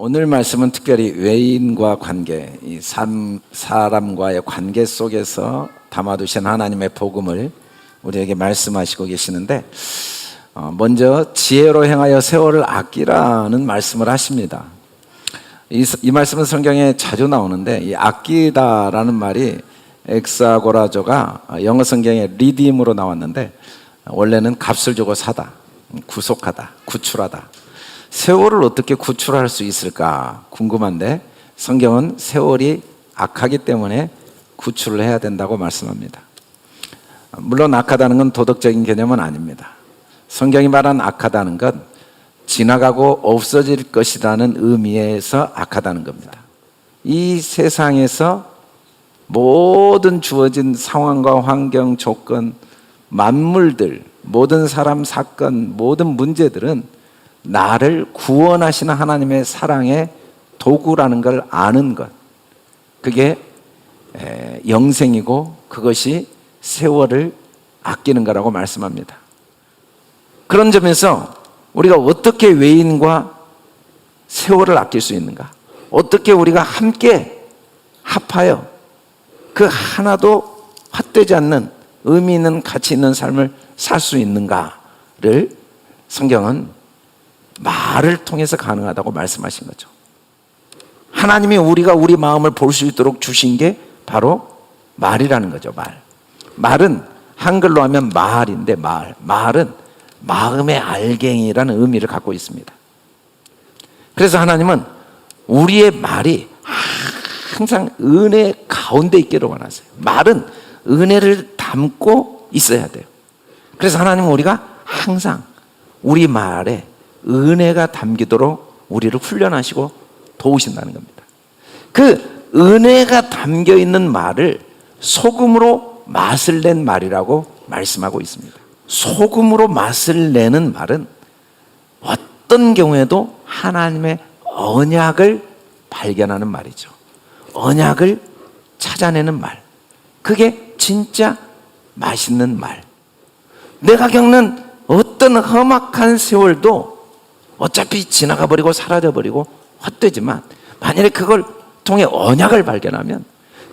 오늘 말씀은 특별히 외인과 관계, 이 사람과의 관계 속에서 담아두신 하나님의 복음을 우리에게 말씀하시고 계시는데, 먼저 지혜로 행하여 세월을 아끼라는 말씀을 하십니다. 이 말씀은 성경에 자주 나오는데, 이 아끼다라는 말이 엑사고라조가 영어 성경에 리딤으로 나왔는데, 원래는 값을 주고 사다, 구속하다, 구출하다. 세월을 어떻게 구출할 수 있을까 궁금한데, 성경은 세월이 악하기 때문에 구출을 해야 된다고 말씀합니다. 물론 악하다는 건 도덕적인 개념은 아닙니다. 성경이 말한 악하다는 건 지나가고 없어질 것이라는 의미에서 악하다는 겁니다. 이 세상에서 모든 주어진 상황과 환경, 조건, 만물들, 모든 사람, 사건, 모든 문제들은 나를 구원하시는 하나님의 사랑의 도구라는 걸 아는 것, 그게 영생이고 그것이 세월을 아끼는 거라고 말씀합니다. 그런 점에서 우리가 어떻게 외인과 세월을 아낄 수 있는가? 어떻게 우리가 함께 합하여 그 하나도 헛되지 않는 의미 있는 가치 있는 삶을 살 수 있는가를 성경은 말을 통해서 가능하다고 말씀하신 거죠. 하나님이 우리가 우리 마음을 볼 수 있도록 주신 게 바로 말이라는 거죠. 말은 한글로 하면 말인데, 말은 마음의 알갱이라는 의미를 갖고 있습니다. 그래서 하나님은 우리의 말이 항상 은혜 가운데 있기를 원하세요. 말은 은혜를 담고 있어야 돼요. 그래서 하나님은 우리가 항상 우리 말에 은혜가 담기도록 우리를 훈련하시고 도우신다는 겁니다. 그 은혜가 담겨 있는 말을 소금으로 맛을 낸 말이라고 말씀하고 있습니다. 소금으로 맛을 내는 말은 어떤 경우에도 하나님의 언약을 발견하는 말이죠. 언약을 찾아내는 말, 그게 진짜 맛있는 말. 내가 겪는 어떤 험악한 세월도 어차피 지나가 버리고 사라져 버리고 헛되지만, 만약에 그걸 통해 언약을 발견하면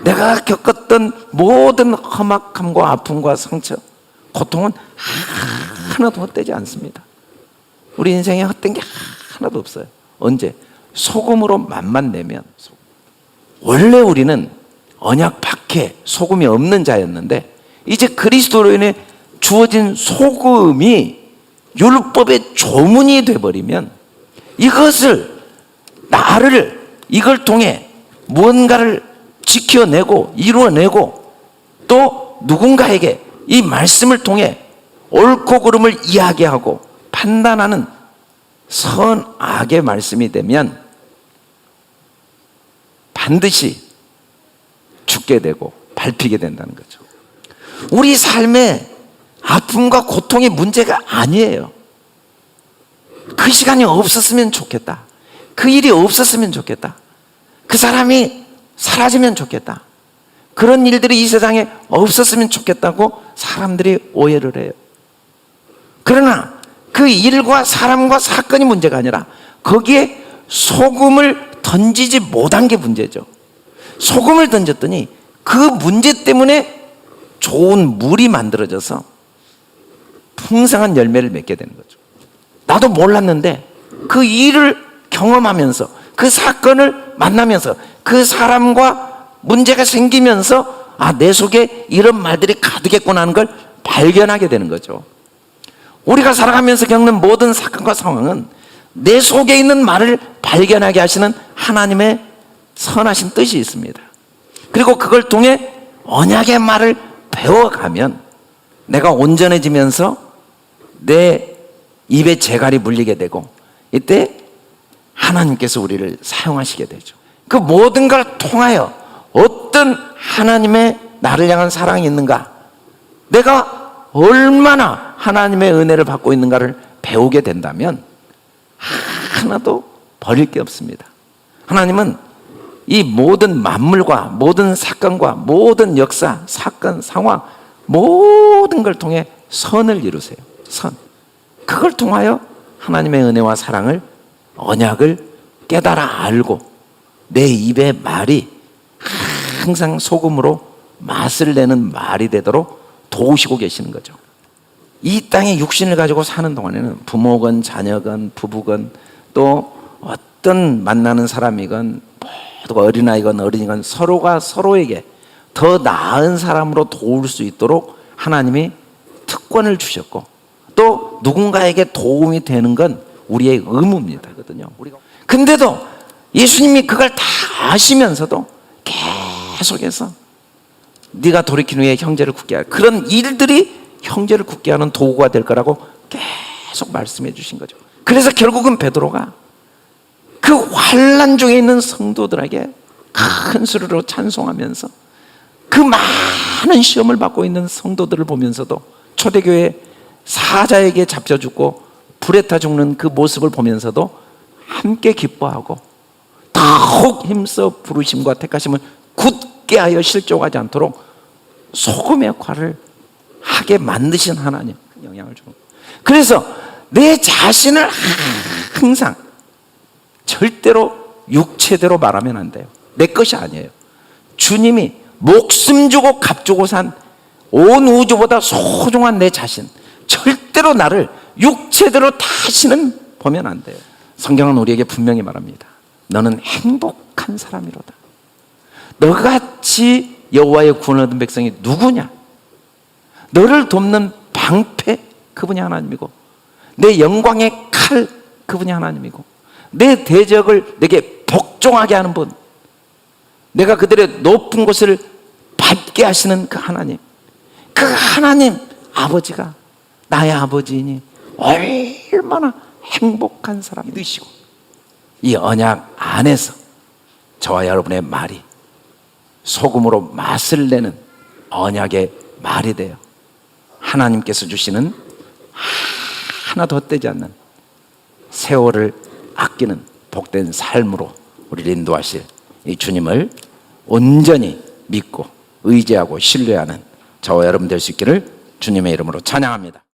내가 겪었던 모든 험악함과 아픔과 상처, 고통은 하나도 헛되지 않습니다. 우리 인생에 헛된 게 하나도 없어요. 언제? 소금으로 맛만 내면. 원래 우리는 언약 밖에 소금이 없는 자였는데, 이제 그리스도로 인해 주어진 소금이 율법의 조문이 돼버리면, 이걸 통해 무언가를 지켜내고 이루어내고, 또 누군가에게 이 말씀을 통해 옳고 그름을 이야기하고 판단하는 선악의 말씀이 되면 반드시 죽게 되고 밟히게 된다는 거죠. 우리 삶에 아픔과 고통이 문제가 아니에요. 그 시간이 없었으면 좋겠다. 그 일이 없었으면 좋겠다. 그 사람이 사라지면 좋겠다. 그런 일들이 이 세상에 없었으면 좋겠다고 사람들이 오해를 해요. 그러나 그 일과 사람과 사건이 문제가 아니라 거기에 소금을 던지지 못한 게 문제죠. 소금을 던졌더니 그 문제 때문에 좋은 물이 만들어져서 풍성한 열매를 맺게 되는 거죠. 나도 몰랐는데 그 일을 경험하면서, 그 사건을 만나면서, 그 사람과 문제가 생기면서 내 속에 이런 말들이 가득했구나 하는 걸 발견하게 되는 거죠. 우리가 살아가면서 겪는 모든 사건과 상황은 내 속에 있는 말을 발견하게 하시는 하나님의 선하신 뜻이 있습니다. 그리고 그걸 통해 언약의 말을 배워가면 내가 온전해지면서 내 입에 재갈이 물리게 되고, 이때 하나님께서 우리를 사용하시게 되죠. 그 모든 걸 통하여 어떤 하나님의 나를 향한 사랑이 있는가, 내가 얼마나 하나님의 은혜를 받고 있는가를 배우게 된다면 하나도 버릴 게 없습니다. 하나님은 이 모든 만물과 모든 사건과 모든 역사, 사건, 상황, 모든 걸 통해 선을 이루세요. 선. 그걸 통하여 하나님의 은혜와 사랑을, 언약을 깨달아 알고 내 입의 말이 항상 소금으로 맛을 내는 말이 되도록 도우시고 계시는 거죠. 이 땅에 육신을 가지고 사는 동안에는 부모건 자녀건 부부건 또 어떤 만나는 사람이건 또 어린아이건 어린이건 서로가 서로에게 더 나은 사람으로 도울 수 있도록 하나님이 특권을 주셨고 또 누군가에게 도움이 되는 건 우리의 의무입니다. 근데도 예수님이 그걸 다 아시면서도 계속해서 네가 돌이킨 후에 형제를 굳게 하라. 그런 일들이 형제를 굳게 하는 도구가 될 거라고 계속 말씀해 주신 거죠. 그래서 결국은 베드로가 그 환난 중에 있는 성도들에게 큰 소리로 찬송하면서 그 많은 시험을 받고 있는 성도들을 보면서도 초대교회 사자에게 잡혀 죽고 불에 타 죽는 그 모습을 보면서도 함께 기뻐하고 더욱 힘써 부르심과 택하심을 굳게 하여 실족하지 않도록 소금의 역할을 하게 만드신 하나님 영향을 주는 거예요. 그래서 내 자신을 항상 절대로 육체대로 말하면 안 돼요. 내 것이 아니에요. 주님이 목숨 주고 값 주고 산 온 우주보다 소중한 내 자신, 절대로 나를 육체대로 다시는 보면 안 돼요. 성경은 우리에게 분명히 말합니다. 너는 행복한 사람이로다. 너같이 여호와의 구원을 얻은 백성이 누구냐? 너를 돕는 방패 그분이 하나님이고 내 영광의 칼 그분이 하나님이고 내 대적을 내게 복종하게 하는 분, 내가 그들의 높은 곳을 밟게 하시는 그 하나님, 그 하나님 아버지가 나의 아버지이니 얼마나 행복한 사람이 되시고 이 언약 안에서 저와 여러분의 말이 소금으로 맛을 내는 언약의 말이 돼요. 하나님께서 주시는 하나 덧대지 않는 세월을 아끼는 복된 삶으로 우리를 인도하실 이 주님을 온전히 믿고 의지하고 신뢰하는 저와 여러분 될 수 있기를 주님의 이름으로 찬양합니다.